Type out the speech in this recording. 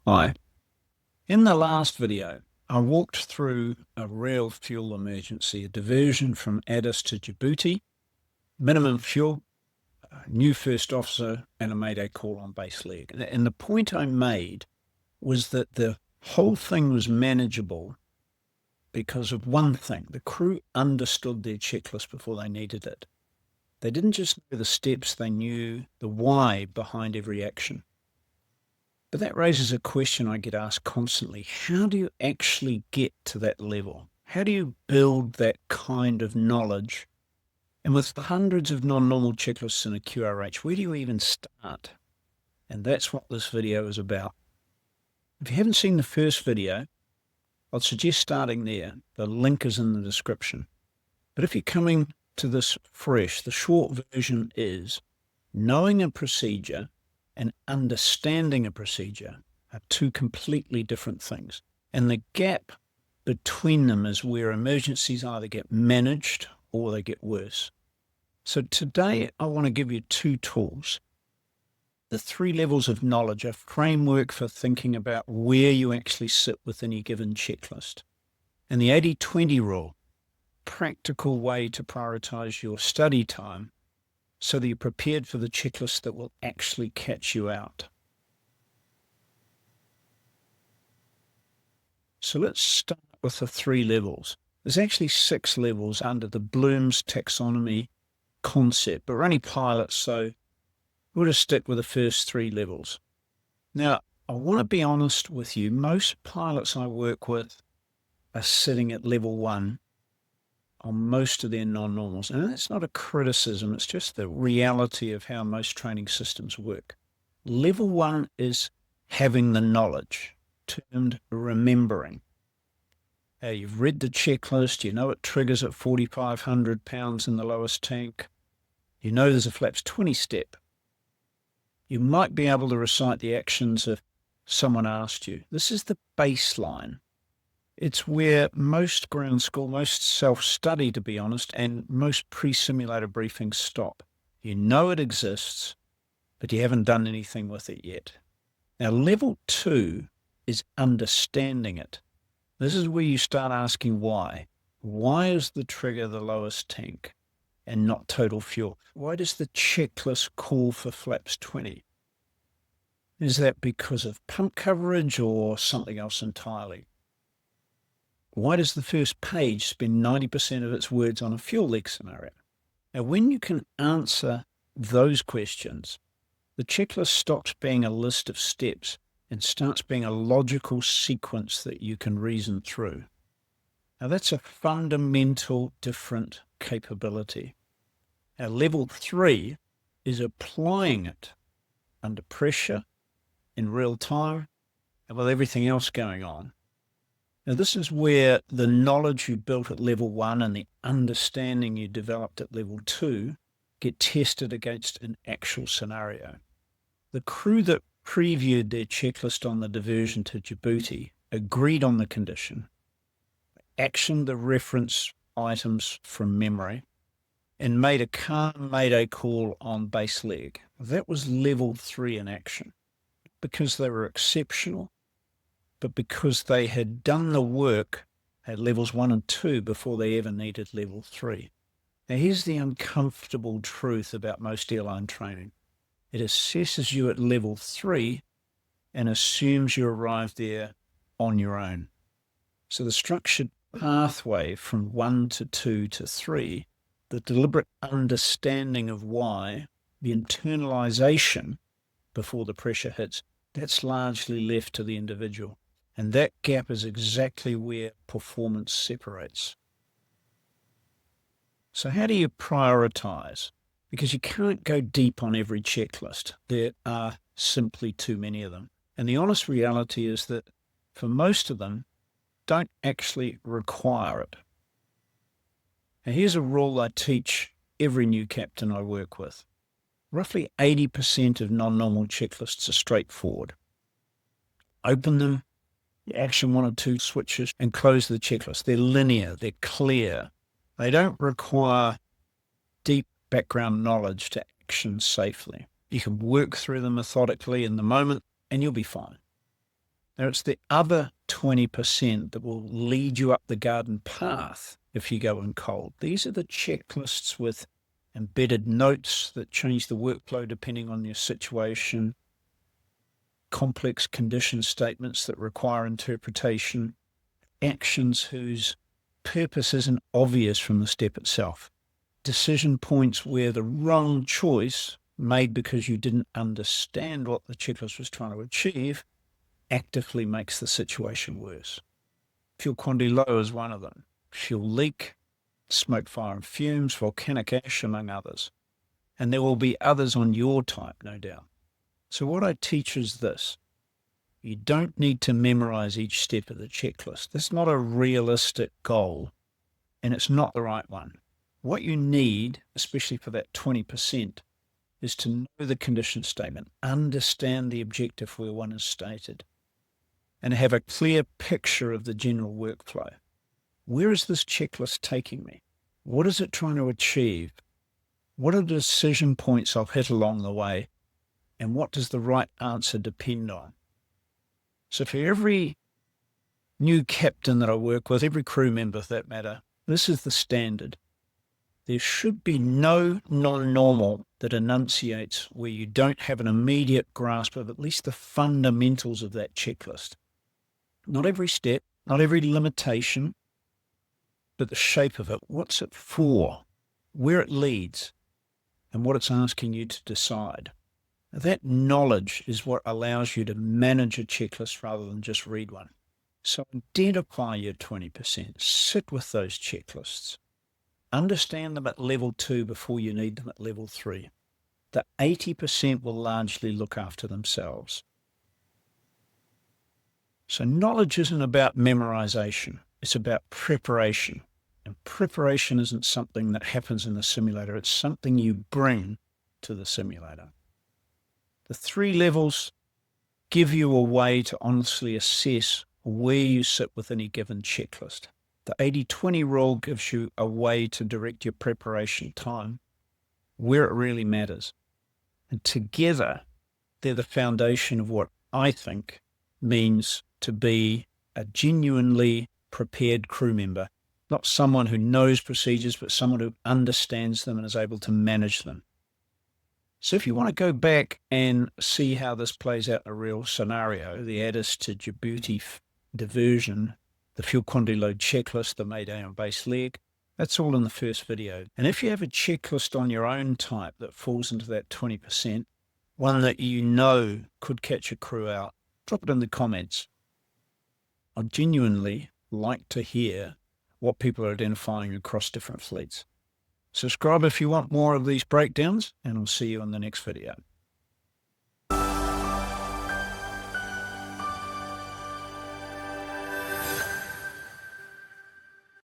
Hi. In the last video, I walked through a real fuel emergency, a diversion from Addis to Djibouti, minimum fuel, new first officer, and a Mayday call on base leg. And the point I made was that the whole thing was manageable because of one thing. The crew understood their checklist before they needed it. They didn't just know the steps, they knew the why behind every action. But that raises a question I get asked constantly. How do you actually get to that level? How do you build that kind of knowledge? And with the hundreds of non-normal checklists in a QRH, where do you even start? And that's what this video is about. If you haven't seen the first video, I'd suggest starting there. The link is in the description. But if you're coming to this fresh, the short version is knowing a procedure and understanding a procedure are two completely different things. And the gap between them is where emergencies either get managed or they get worse. So today I want to give you two tools. The 3 levels of knowledge, a framework for thinking about where you actually sit within a given checklist. And the 80-20 rule, practical way to prioritize your study time so that you're prepared for the checklist that will actually catch you out. So let's start with the 3 levels. There's actually 6 levels under the Bloom's taxonomy concept, but we're only pilots, so we'll just stick with the first 3 levels. Now, I want to be honest with you. Most pilots I work with are sitting at level 1 on most of their non-normals. And that's not a criticism, it's just the reality of how most training systems work. Level 1 is having the knowledge, termed remembering. You've read the checklist, you know it triggers at 4,500 pounds in the lowest tank. You know there's a flaps 20 step. You might be able to recite the actions if someone asked you. This is the baseline. It's where most ground school, most self-study, to be honest, and most pre-simulator briefings stop. You know it exists, but you haven't done anything with it yet. Now, level 2 is understanding it. This is where you start asking why. Why is the trigger the lowest tank and not total fuel? Why does the checklist call for flaps 20? Is that because of pump coverage or something else entirely? Why does the first page spend 90% of its words on a fuel leak scenario? Now, when you can answer those questions, the checklist stops being a list of steps and starts being a logical sequence that you can reason through. Now, that's a fundamental different capability. Now, level 3 is applying it under pressure, in real time, and with everything else going on. Now, this is where the knowledge you built at level 1 and the understanding you developed at level 2 get tested against an actual scenario. The crew that previewed their checklist on the diversion to Djibouti agreed on the condition, actioned the reference items from memory, and made a calm Mayday call on base leg. That was level 3 in action, because they were exceptional, but because they had done the work at levels 1 and 2 before they ever needed level 3. Now, here's the uncomfortable truth about most airline training. It assesses you at level 3 and assumes you arrived there on your own. So the structured pathway from 1 to 2 to 3, the deliberate understanding of why, the internalization before the pressure hits, that's largely left to the individual. And that gap is exactly where performance separates. So how do you prioritize? Because you can't go deep on every checklist. There are simply too many of them. And the honest reality is that for most of them, don't actually require it. Now, here's a rule I teach every new captain I work with. Roughly 80% of non-normal checklists are straightforward. Open them, you action 1 or 2 switches, and close the checklist. They're linear, they're clear. They don't require deep background knowledge to action safely. You can work through them methodically in the moment, and you'll be fine. Now, it's the other 20% that will lead you up the garden path if you go in cold. These are the checklists with embedded notes that change the workflow depending on your situation, complex condition statements that require interpretation, actions whose purpose isn't obvious from the step itself, decision points where the wrong choice made because you didn't understand what the checklist was trying to achieve actively makes the situation worse. Fuel quantity low is one of them. Fuel leak, smoke, fire and fumes, volcanic ash, among others. And there will be others on your type, no doubt. So what I teach is this. You don't need to memorize each step of the checklist. That's not a realistic goal, and it's not the right one. What you need, especially for that 20%, is to know the condition statement, understand the objective where one is stated, and have a clear picture of the general workflow. Where is this checklist taking me? What is it trying to achieve? What are the decision points I'll hit along the way? And what does the right answer depend on? So for every new captain that I work with, every crew member for that matter, this is the standard. There should be no non-normal that enunciates where you don't have an immediate grasp of at least the fundamentals of that checklist. Not every step, not every limitation, but the shape of it. What's it for? Where it leads? And what it's asking you to decide. Now, that knowledge is what allows you to manage a checklist rather than just read one. So identify your 20%. Sit with those checklists. Understand them at level 2 before you need them at level 3. The 80% will largely look after themselves. So knowledge isn't about memorization. It's about preparation. And preparation isn't something that happens in the simulator. It's something you bring to the simulator. The 3 levels give you a way to honestly assess where you sit with any given checklist. The 80-20 rule gives you a way to direct your preparation time where it really matters. And together, they're the foundation of what I think means to be a genuinely prepared crew member. Not someone who knows procedures, but someone who understands them and is able to manage them. So if you want to go back and see how this plays out in a real scenario, the Addis to Djibouti diversion, the fuel quantity load checklist, the MAYDAY on base leg, that's all in the first video. And if you have a checklist on your own type that falls into that 20%, one that you know could catch a crew out, drop it in the comments. I'd genuinely like to hear what people are identifying across different fleets. Subscribe if you want more of these breakdowns, and I'll see you in the next video.